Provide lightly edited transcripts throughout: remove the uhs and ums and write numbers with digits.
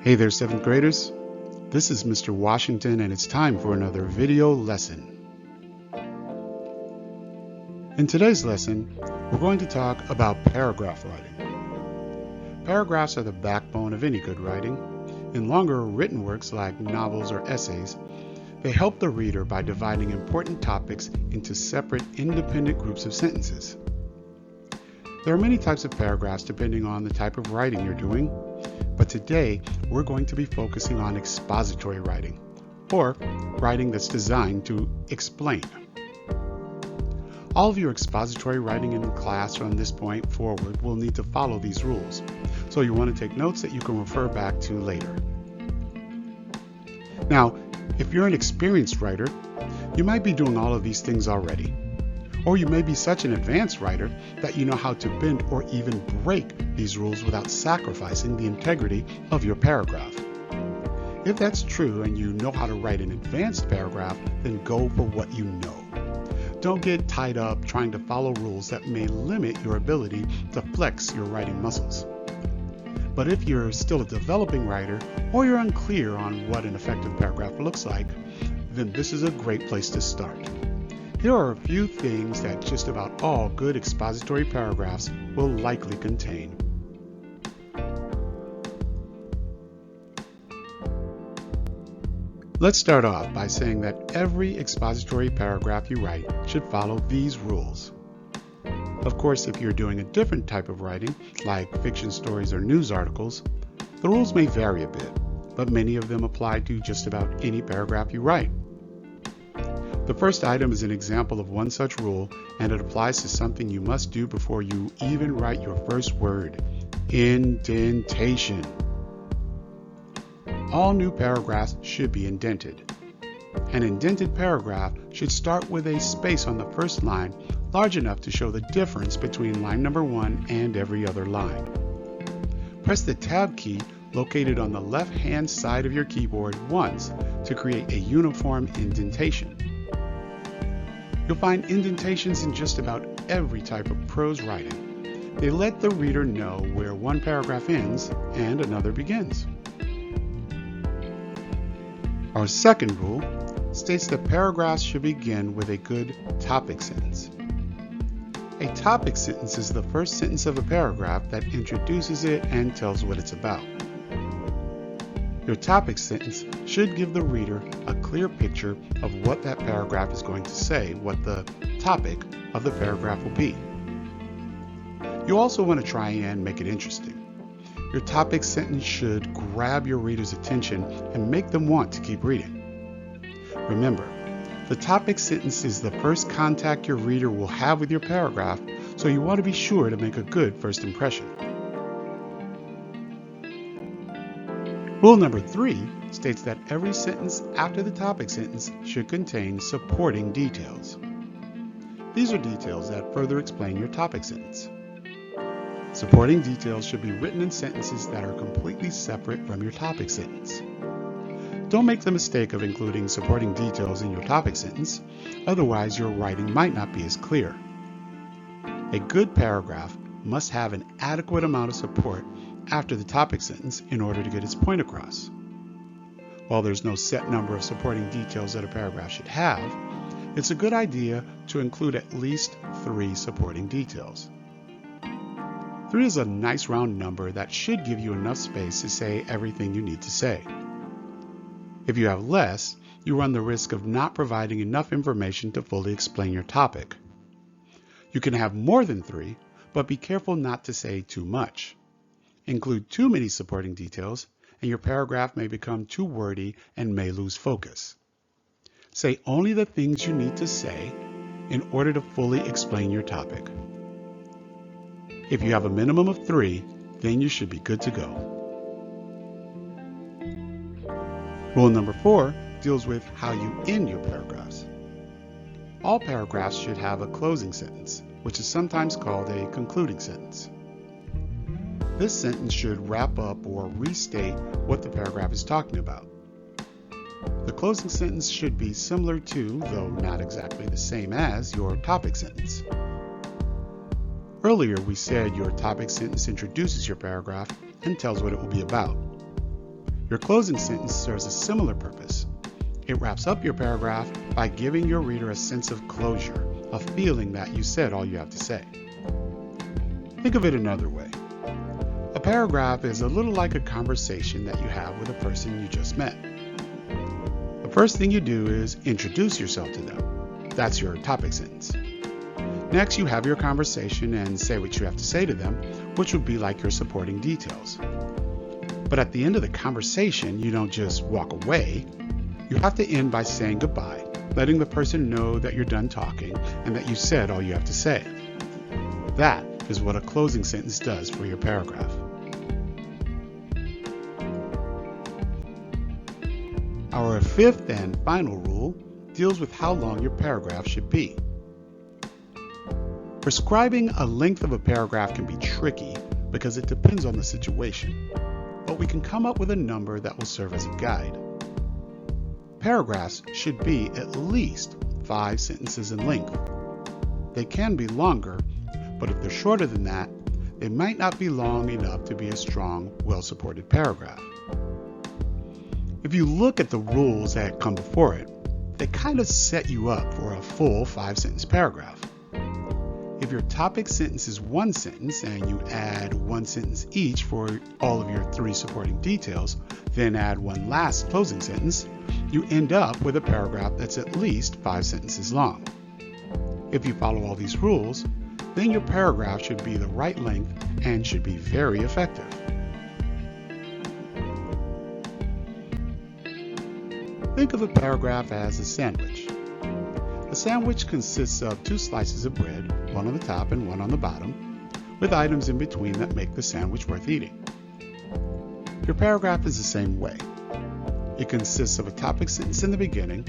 Hey there, 7th graders. This is Mr. Washington, and it's time for another video lesson. In today's lesson, we're going to talk about paragraph writing. Paragraphs are the backbone of any good writing. In longer written works like novels or essays, they help the reader by dividing important topics into separate, independent groups of sentences. There are many types of paragraphs depending on the type of writing you're doing, but today we're going to be focusing on expository writing, or writing that's designed to explain. All of your expository writing in class from this point forward will need to follow these rules, so you want to take notes that you can refer back to later. Now, if you're an experienced writer, you might be doing all of these things already. Or you may be such an advanced writer that you know how to bend or even break these rules without sacrificing the integrity of your paragraph. If that's true and you know how to write an advanced paragraph, then go for what you know. Don't get tied up trying to follow rules that may limit your ability to flex your writing muscles. But if you're still a developing writer, or you're unclear on what an effective paragraph looks like, then this is a great place to start. Here are a few things that just about all good expository paragraphs will likely contain. Let's start off by saying that every expository paragraph you write should follow these rules. Of course, if you're doing a different type of writing, like fiction stories or news articles, the rules may vary a bit, but many of them apply to just about any paragraph you write. The first item is an example of one such rule, and it applies to something you must do before you even write your first word: indentation. All new paragraphs should be indented. An indented paragraph should start with a space on the first line large enough to show the difference between line number 1 and every other line. Press the Tab key located on the left-hand side of your keyboard once to create a uniform indentation. You'll find indentations in just about every type of prose writing. They let the reader know where one paragraph ends and another begins. Our second rule states that paragraphs should begin with a good topic sentence. A topic sentence is the first sentence of a paragraph that introduces it and tells what it's about. Your topic sentence should give the reader a clear picture of what that paragraph is going to say, what the topic of the paragraph will be. You also want to try and make it interesting. Your topic sentence should grab your reader's attention and make them want to keep reading. Remember, the topic sentence is the first contact your reader will have with your paragraph, so you want to be sure to make a good first impression. Rule number 3 states that every sentence after the topic sentence should contain supporting details. These are details that further explain your topic sentence. Supporting details should be written in sentences that are completely separate from your topic sentence. Don't make the mistake of including supporting details in your topic sentence, otherwise your writing might not be as clear. A good paragraph must have an adequate amount of support after the topic sentence in order to get its point across. While there's no set number of supporting details that a paragraph should have, it's a good idea to include at least 3 supporting details. 3 is a nice round number that should give you enough space to say everything you need to say. If you have less, you run the risk of not providing enough information to fully explain your topic. You can have more than 3, but be careful not to say too much. Include too many supporting details, and your paragraph may become too wordy and may lose focus. Say only the things you need to say in order to fully explain your topic. If you have a minimum of 3, then you should be good to go. Rule number 4 deals with how you end your paragraphs. All paragraphs should have a closing sentence, which is sometimes called a concluding sentence. This sentence should wrap up or restate what the paragraph is talking about. The closing sentence should be similar to, though not exactly the same as, your topic sentence. Earlier, we said your topic sentence introduces your paragraph and tells what it will be about. Your closing sentence serves a similar purpose. It wraps up your paragraph by giving your reader a sense of closure, a feeling that you said all you have to say. Think of it another way. A paragraph is a little like a conversation that you have with a person you just met. The first thing you do is introduce yourself to them. That's your topic sentence. Next, you have your conversation and say what you have to say to them, which would be like your supporting details. But at the end of the conversation, you don't just walk away. You have to end by saying goodbye, letting the person know that you're done talking and that you said all you have to say. That is what a closing sentence does for your paragraph. Our fifth and final rule deals with how long your paragraph should be. Prescribing a length of a paragraph can be tricky because it depends on the situation, but we can come up with a number that will serve as a guide. Paragraphs should be at least 5 sentences in length. They can be longer, but if they're shorter than that, they might not be long enough to be a strong, well-supported paragraph. If you look at the rules that come before it, they kind of set you up for a full 5-sentence paragraph. If your topic sentence is 1 sentence and you add 1 sentence each for all of your 3 supporting details, then add 1 last closing sentence, you end up with a paragraph that's at least 5 sentences long. If you follow all these rules, then your paragraph should be the right length and should be very effective. Think of a paragraph as a sandwich. A sandwich consists of 2 slices of bread, one on the top and one on the bottom, with items in between that make the sandwich worth eating. Your paragraph is the same way. It consists of a topic sentence in the beginning,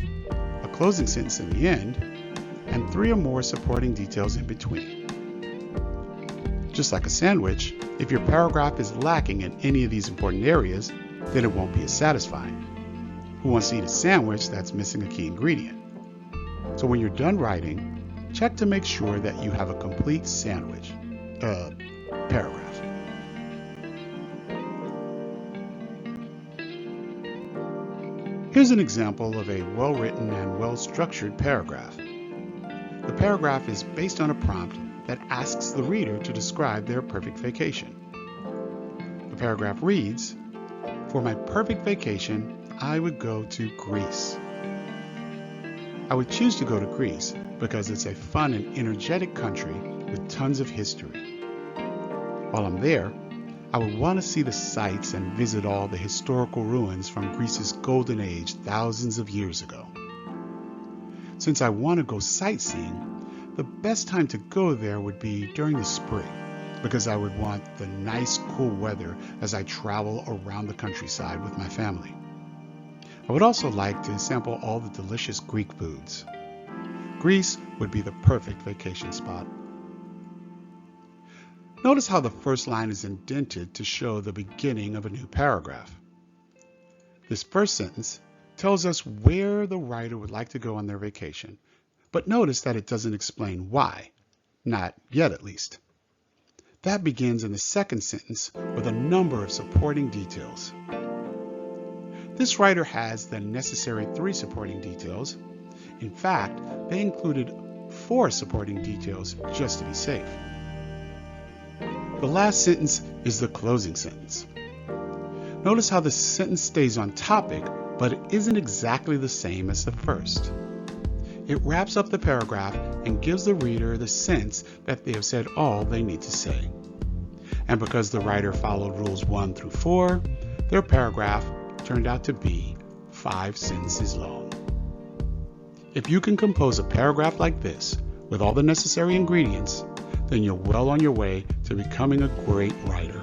a closing sentence in the end, and 3 or more supporting details in between. Just like a sandwich, if your paragraph is lacking in any of these important areas, then it won't be as satisfying. Who wants to eat a sandwich that's missing a key ingredient? So when you're done writing, check to make sure that you have a complete paragraph. Here's an example of a well-written and well-structured paragraph. The paragraph is based on a prompt that asks the reader to describe their perfect vacation. The paragraph reads, "For my perfect vacation, I would go to Greece. I would choose to go to Greece because it's a fun and energetic country with tons of history. While I'm there, I would want to see the sights and visit all the historical ruins from Greece's golden age thousands of years ago. Since I want to go sightseeing, the best time to go there would be during the spring because I would want the nice cool weather as I travel around the countryside with my family. I would also like to sample all the delicious Greek foods. Greece would be the perfect vacation spot." Notice how the first line is indented to show the beginning of a new paragraph. This first sentence tells us where the writer would like to go on their vacation, but notice that it doesn't explain why, not yet at least. That begins in the second sentence with a number of supporting details. This writer has the necessary 3 supporting details. In fact, they included 4 supporting details just to be safe. The last sentence is the closing sentence. Notice how the sentence stays on topic, but it isn't exactly the same as the first. It wraps up the paragraph and gives the reader the sense that they have said all they need to say. And because the writer followed rules 1 through 4, their paragraph turned out to be 5 sentences long. If you can compose a paragraph like this with all the necessary ingredients, then you're well on your way to becoming a great writer.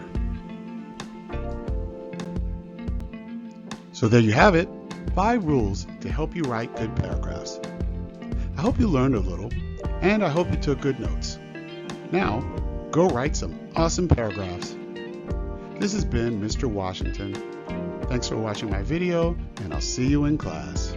So there you have it, 5 rules to help you write good paragraphs. I hope you learned a little, and I hope you took good notes. Now, go write some awesome paragraphs. This has been Mr. Washington. Thanks for watching my video, and I'll see you in class.